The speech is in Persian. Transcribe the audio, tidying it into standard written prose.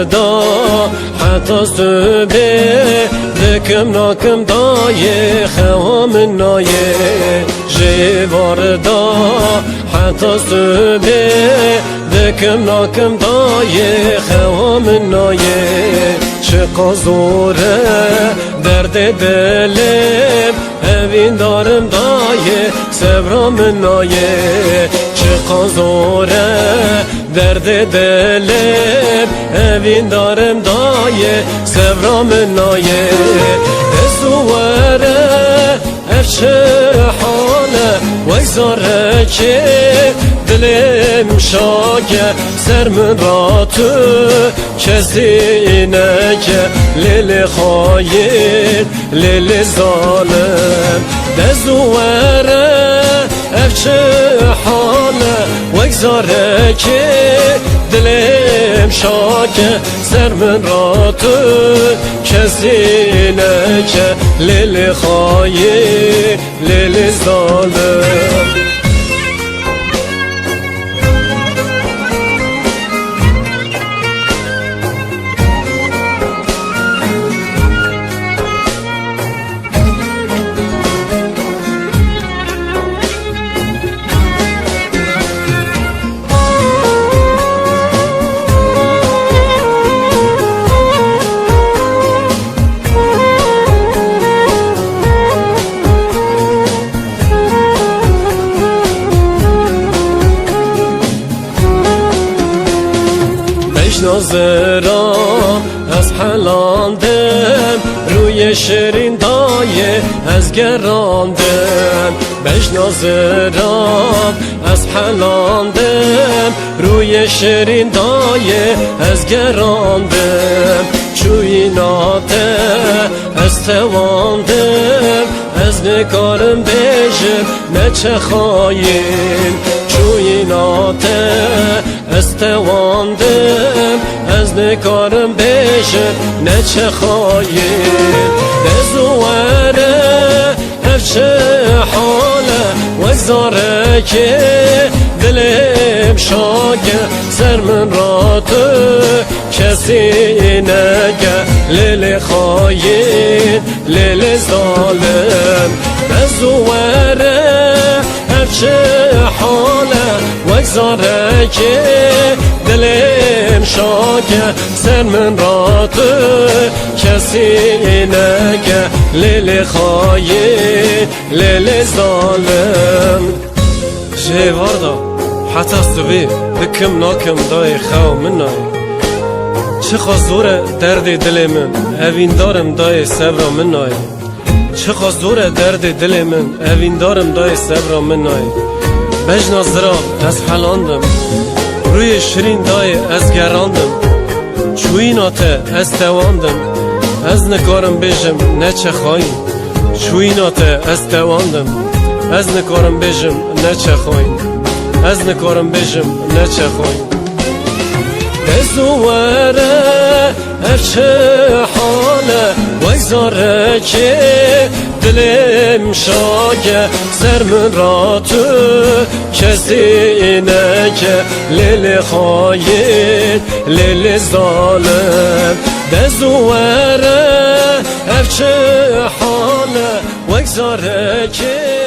دا حتی سبه دکم ناکم دایه خوام نایه جوار دا حتی سبه دکم ناکم دایه خوام نایه چه قازوره درد دلم اوین دارم دایه سبرام نایه چه قازوره درد دلم اوین دارم دایه سبرام نایه ازواره افچه حاله وگذاره که دلم شاگه سر من را تو کسی نکه لیل خاین لیل ظالم دزواره افچه حاله وگذاره که دلم شاگه سر من را تو کسی نکه لیل خاین لیل ظالم ناظرم از حلاندم روی شیرین دایه از گراندم بش ناظرم از حلاندم روی شیرین دایه از گراندم چویناته از تواندم از نکارم بیشم نچه خواهیم چویناته از تواندم از نکارم بیشم نچه خواهیم بزواره افچه حاله وگذاره که دلم شاگه سر من را تو کسی نگه لیل خاین لیل ظالم بزواره افچه حاله وگذاره که دلم شاگه سر من را تو کسی نگه لیل خاین لیل ظالم جواردا حتی صبح دکم ناکم دای خواه من نای چه خازوره درد دل من اوین دارم دای صبر من نای چه خازوره درد دل من اوین دارم دای صبر من نای بج ناظرم از حلاندم روی شیرین دای از گراندم چویناته از تواندم از نکارم بیشم نچه خواهیم چویناته از تواندم از نکارم بیشم نچه خواهیم از نکارم بیشم نچه خواهیم بزواره افچه حاله وگذاره که دلم شاگه سر من را تو کسی نکه لیل خاین لیل ظالم بزواره افچه حاله وگذاره که